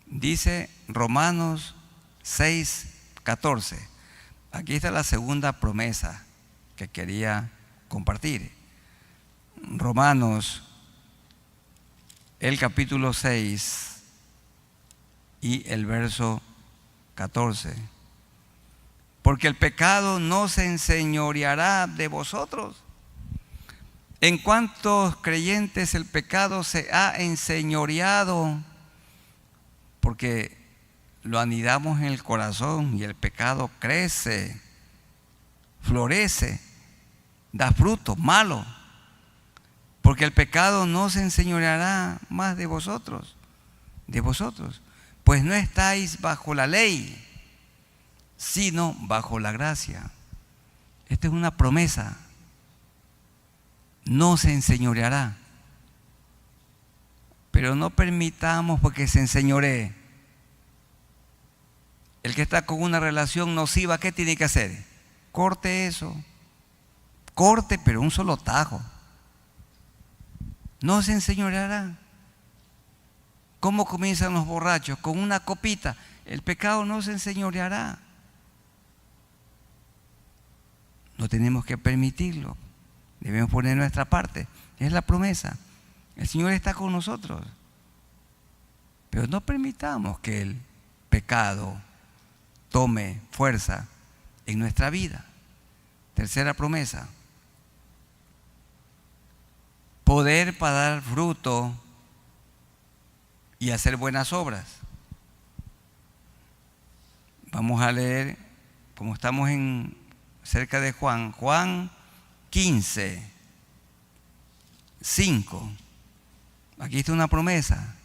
[SPEAKER 1] Dice Romanos 6, 14. Aquí está la segunda promesa que quería compartir. Romanos, el capítulo 6 y el verso 14. Porque el pecado no se enseñoreará de vosotros. ¿En cuántos creyentes el pecado se ha enseñoreado? Porque lo anidamos en el corazón y el pecado crece, florece, da fruto malo. Porque el pecado no se enseñoreará más de vosotros, pues no estáis bajo la ley, sino bajo la gracia. Esta es una promesa. No se enseñoreará. Pero no permitamos porque se enseñoree. El que está con una relación nociva, ¿qué tiene que hacer? Corte eso. Corte, pero un solo tajo. No se enseñoreará. ¿Cómo comienzan los borrachos? Con una copita. El pecado no se enseñoreará. No tenemos que permitirlo. Debemos poner nuestra parte. Es la promesa. El Señor está con nosotros. Pero no permitamos que el pecado tome fuerza en nuestra vida. Tercera promesa. Poder para dar fruto y hacer buenas obras. Vamos a leer, como estamos cerca de Juan 15, 5. Aquí está una promesa.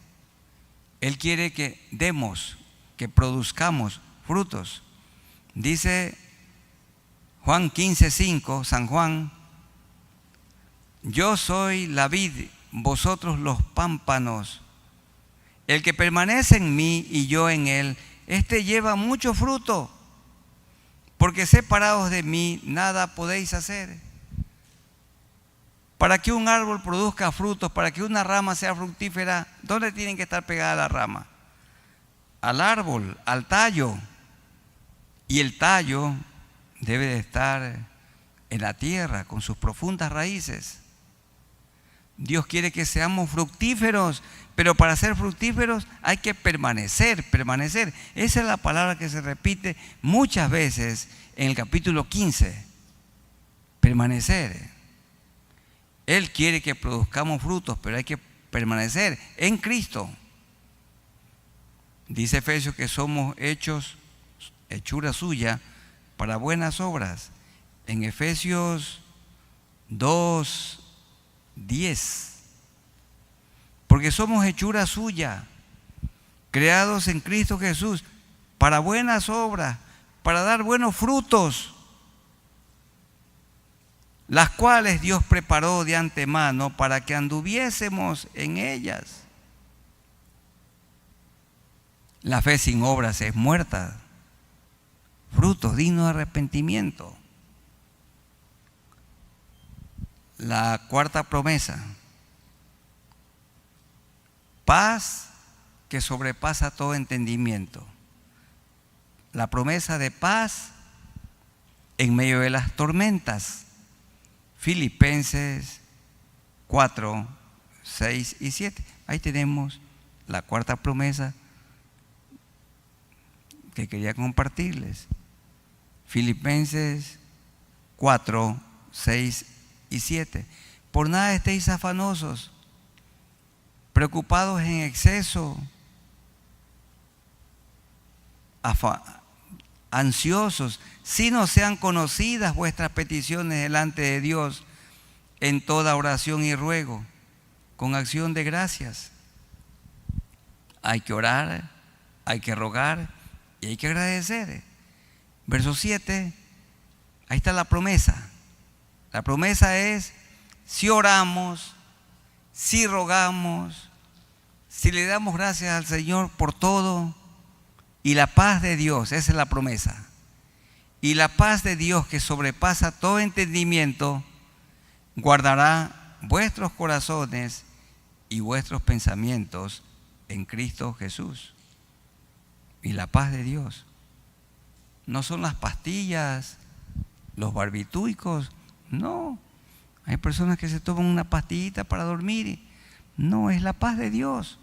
[SPEAKER 1] Él quiere que demos, que produzcamos frutos. Dice Juan 15, 5, San Juan: yo soy la vid, vosotros los pámpanos. El que permanece en mí y yo en él, este lleva mucho fruto, porque separados de mí nada podéis hacer. Para que un árbol produzca frutos, para que una rama sea fructífera, ¿dónde tienen que estar pegadas la rama? Al árbol, al tallo. Y el tallo debe de estar en la tierra con sus profundas raíces. Dios quiere que seamos fructíferos, pero para ser fructíferos hay que permanecer. Esa es la palabra que se repite muchas veces en el capítulo 15. Permanecer. Él quiere que produzcamos frutos, pero hay que permanecer en Cristo. Dice Efesios que somos hechura suya para buenas obras. En Efesios 2:10. Porque somos hechura suya, creados en Cristo Jesús, para buenas obras, para dar buenos frutos, las cuales Dios preparó de antemano para que anduviésemos en ellas. La fe sin obras es muerta. Frutos dignos de arrepentimiento. La cuarta promesa. Paz que sobrepasa todo entendimiento. La promesa de paz en medio de las tormentas. Filipenses 4, 6 y 7. Ahí tenemos la cuarta promesa que quería compartirles. Filipenses 4, 6 y 7. Por nada estéis afanosos, preocupados en exceso, ansiosos, si no sean conocidas vuestras peticiones delante de Dios en toda oración y ruego, con acción de gracias. Hay que orar, hay que rogar y hay que agradecer. Verso 7, ahí está la promesa. La promesa es, si oramos, si rogamos, si le damos gracias al Señor por todo, y la paz de Dios, esa es la promesa. Y la paz de Dios que sobrepasa todo entendimiento, guardará vuestros corazones y vuestros pensamientos en Cristo Jesús. Y la paz de Dios no son las pastillas, los barbitúricos, no. Hay personas que se toman una pastillita para dormir. No, es la paz de Dios.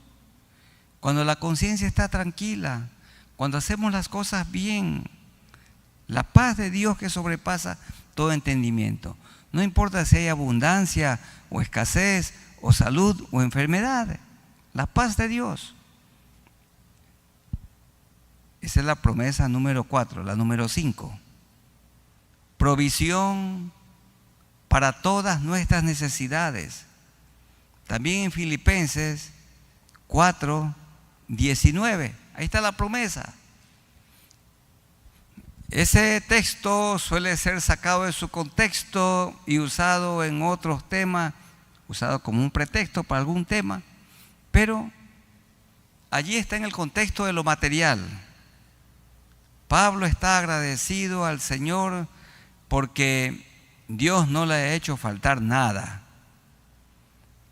[SPEAKER 1] Cuando la conciencia está tranquila, cuando hacemos las cosas bien, la paz de Dios que sobrepasa todo entendimiento. No importa si hay abundancia o escasez o salud o enfermedad, la paz de Dios. Esa es la promesa número 4. La número 5. Provisión para todas nuestras necesidades. También en Filipenses 4, 19. Ahí está la promesa. Ese texto suele ser sacado de su contexto y usado en otros temas, usado como un pretexto para algún tema, pero allí está en el contexto de lo material. Pablo está agradecido al Señor porque Dios no le ha hecho faltar nada.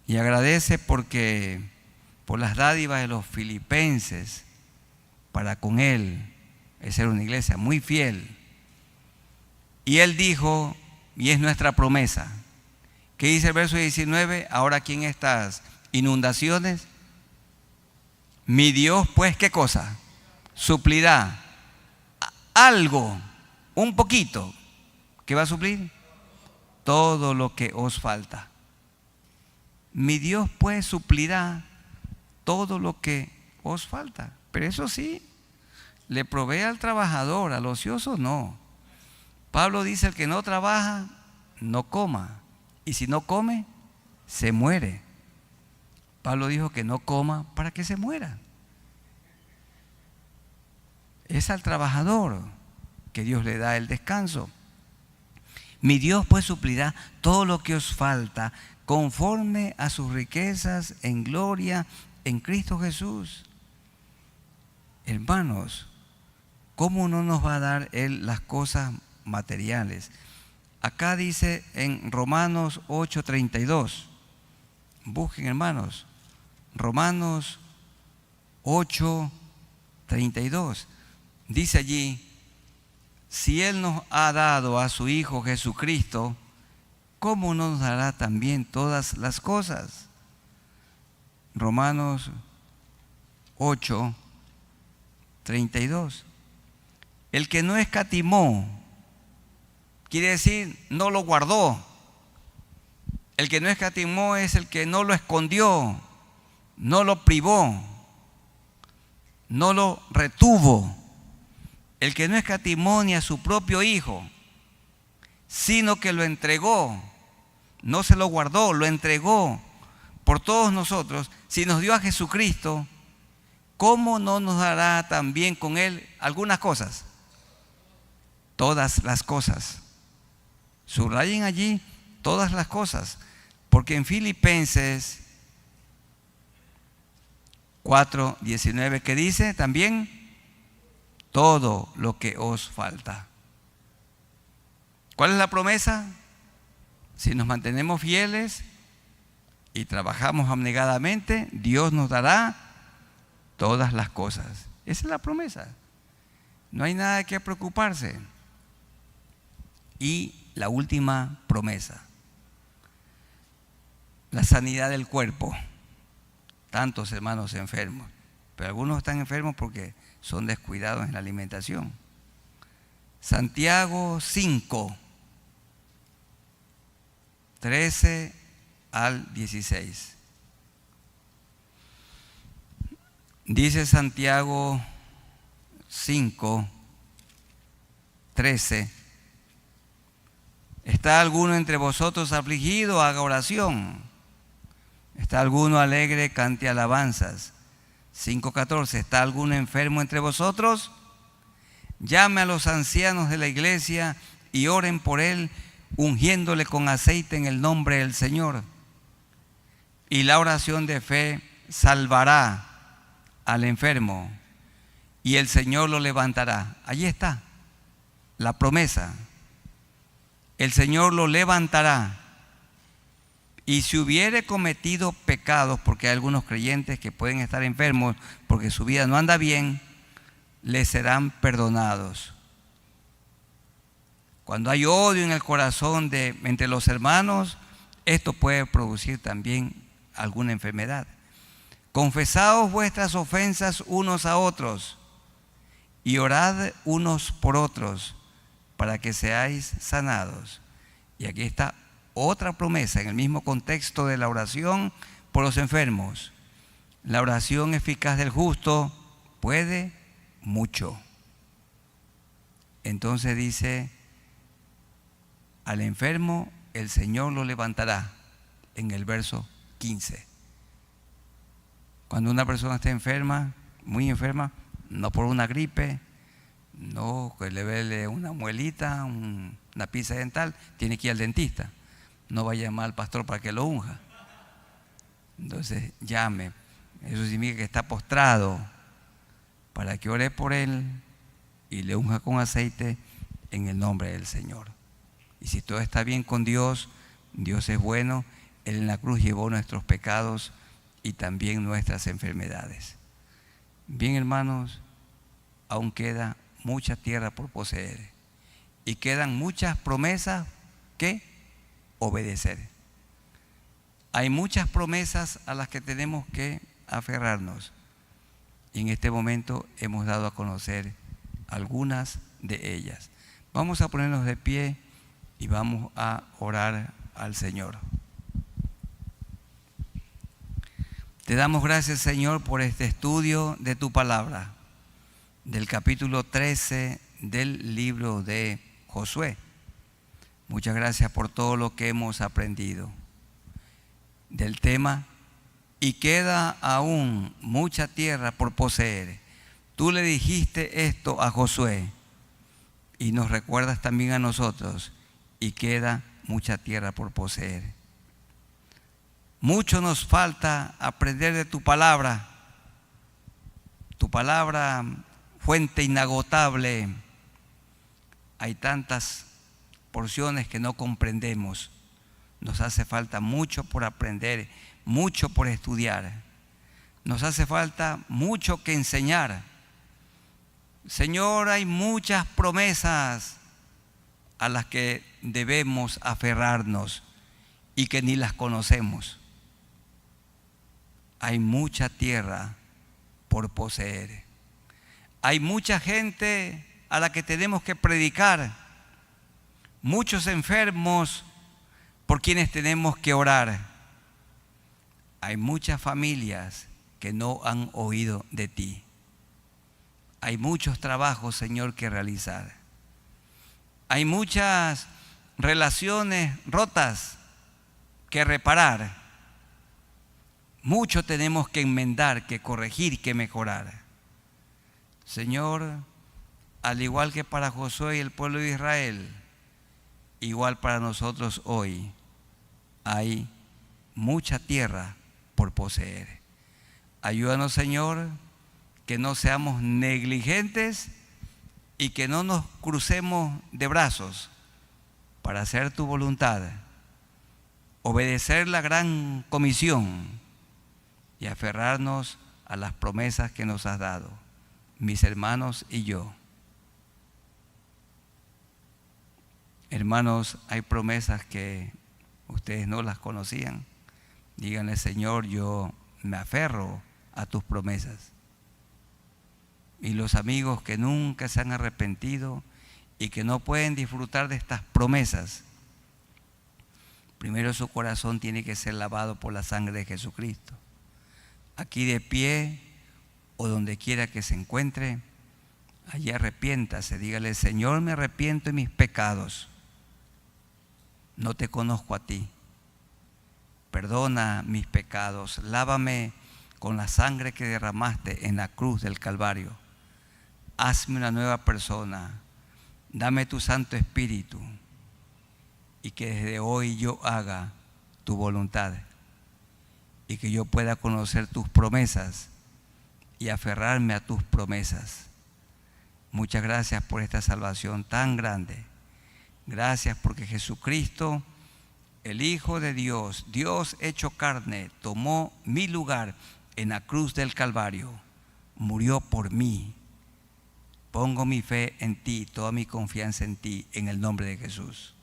[SPEAKER 1] Y agradece por las dádivas de los filipenses para con él. Esa era una iglesia muy fiel. Y él dijo, y es nuestra promesa, ¿qué dice el verso 19? Ahora aquí en estas inundaciones, mi Dios pues, ¿qué cosa? Suplirá algo, un poquito. ¿Qué va a suplir? Todo lo que os falta. Mi Dios pues suplirá todo lo que os falta. Pero eso sí, le provee al trabajador, al ocioso no. Pablo dice, el que no trabaja, no coma. Y si no come, se muere. Pablo dijo que no coma para que se muera. Es al trabajador que Dios le da el descanso. Mi Dios pues suplirá todo lo que os falta conforme a sus riquezas en gloria en Cristo Jesús. Hermanos, ¿cómo no nos va a dar Él las cosas materiales? Acá dice en Romanos 8:32. Busquen, hermanos, Romanos 8:32. Dice allí: si Él nos ha dado a su Hijo Jesucristo, ¿cómo no nos dará también todas las cosas? Romanos 8:32. El que no escatimó, quiere decir no lo guardó. El que no escatimó es el que no lo escondió, no lo privó, no lo retuvo. El que no escatimó ni a su propio Hijo, sino que lo entregó, no se lo guardó, lo entregó por todos nosotros. Si nos dio a Jesucristo, ¿cómo no nos dará también con Él algunas cosas? Todas las cosas. Subrayen allí todas las cosas, porque en Filipenses 4:19, ¿qué dice? También todo lo que os falta. ¿Cuál es la promesa? Si nos mantenemos fieles y trabajamos abnegadamente, Dios nos dará todas las cosas. Esa es la promesa. No hay nada que preocuparse. Y la última promesa: la sanidad del cuerpo. Tantos hermanos enfermos, pero algunos están enfermos porque son descuidados en la alimentación. Santiago 5:13 al 16. Dice Santiago 5:13: ¿está alguno entre vosotros afligido? Haga oración. ¿Está alguno alegre? Cante alabanzas. 5:14: ¿está alguno enfermo entre vosotros? Llame a los ancianos de la iglesia y oren por él, ungiéndole con aceite en el nombre del Señor. Y la oración de fe salvará al enfermo, y el Señor lo levantará. Allí está la promesa. El Señor lo levantará. Y si hubiere cometido pecados, porque hay algunos creyentes que pueden estar enfermos porque su vida no anda bien, les serán perdonados. Cuando hay odio en el corazón entre los hermanos, esto puede producir también alguna enfermedad. Confesaos vuestras ofensas unos a otros y orad unos por otros para que seáis sanados. Y aquí está otra promesa en el mismo contexto de la oración por los enfermos. La oración eficaz del justo puede mucho. Entonces dice: al enfermo el Señor lo levantará, en el verso 15. Cuando una persona está enferma, muy enferma, no por una gripe, no que le duele una muelita, una pieza dental, tiene que ir al dentista. No va a llamar al pastor para que lo unja. Entonces llame. Eso significa que está postrado, para que ore por él y le unja con aceite en el nombre del Señor. Y si todo está bien con Dios, Dios es bueno. Él en la cruz llevó nuestros pecados y también nuestras enfermedades. Bien, hermanos, aún queda mucha tierra por poseer y quedan muchas promesas que obedecer. Hay muchas promesas a las que tenemos que aferrarnos, y en este momento hemos dado a conocer algunas de ellas. Vamos a ponernos de pie y vamos a orar al Señor. Te damos gracias, Señor, por este estudio de tu palabra, del capítulo 13 del libro de Josué. Muchas gracias por todo lo que hemos aprendido del tema, y queda aún mucha tierra por poseer. Tú le dijiste esto a Josué y nos recuerdas también a nosotros, y queda mucha tierra por poseer. Mucho nos falta aprender de tu palabra. Tu palabra fuente inagotable. Hay tantas porciones que no comprendemos. Nos hace falta mucho por aprender, mucho por estudiar. Nos hace falta mucho que enseñar. Señor, hay muchas promesas a las que debemos aferrarnos y que ni las conocemos. Hay mucha tierra por poseer. Hay mucha gente a la que tenemos que predicar. Muchos enfermos por quienes tenemos que orar. Hay muchas familias que no han oído de ti. Hay muchos trabajos, Señor, que realizar. Hay muchas relaciones rotas que reparar. Mucho tenemos que enmendar, que corregir, que mejorar. Señor, al igual que para Josué y el pueblo de Israel, igual para nosotros hoy, hay mucha tierra por poseer. Ayúdanos, Señor, que no seamos negligentes y que no nos crucemos de brazos para hacer tu voluntad, obedecer la gran comisión y aferrarnos a las promesas que nos has dado, mis hermanos y yo. Hermanos, hay promesas que ustedes no las conocían. Díganle, Señor, yo me aferro a tus promesas. Y los amigos que nunca se han arrepentido y que no pueden disfrutar de estas promesas, primero su corazón tiene que ser lavado por la sangre de Jesucristo. Aquí de pie o donde quiera que se encuentre, allí arrepiéntase, dígale, Señor, me arrepiento de mis pecados. No te conozco a ti. Perdona mis pecados, lávame con la sangre que derramaste en la cruz del Calvario. Hazme una nueva persona, dame tu Santo Espíritu y que desde hoy yo haga tu voluntad y que yo pueda conocer tus promesas y aferrarme a tus promesas. Muchas gracias por esta salvación tan grande. Gracias porque Jesucristo, el Hijo de Dios, Dios hecho carne, tomó mi lugar en la cruz del Calvario, murió por mí. Pongo mi fe en ti, toda mi confianza en ti, en el nombre de Jesús.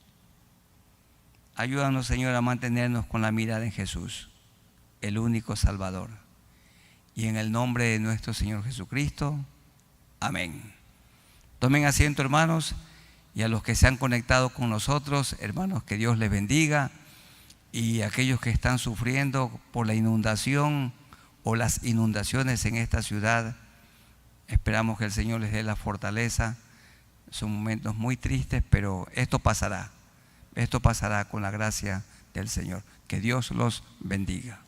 [SPEAKER 1] Ayúdanos, Señor, a mantenernos con la mirada en Jesús, el único Salvador. Y en el nombre de nuestro Señor Jesucristo, amén. Tomen asiento, hermanos, y a los que se han conectado con nosotros, hermanos, que Dios les bendiga. Y aquellos que están sufriendo por la inundación o las inundaciones en esta ciudad, esperamos que el Señor les dé la fortaleza. Son momentos muy tristes, pero esto pasará. Esto pasará con la gracia del Señor. Que Dios los bendiga.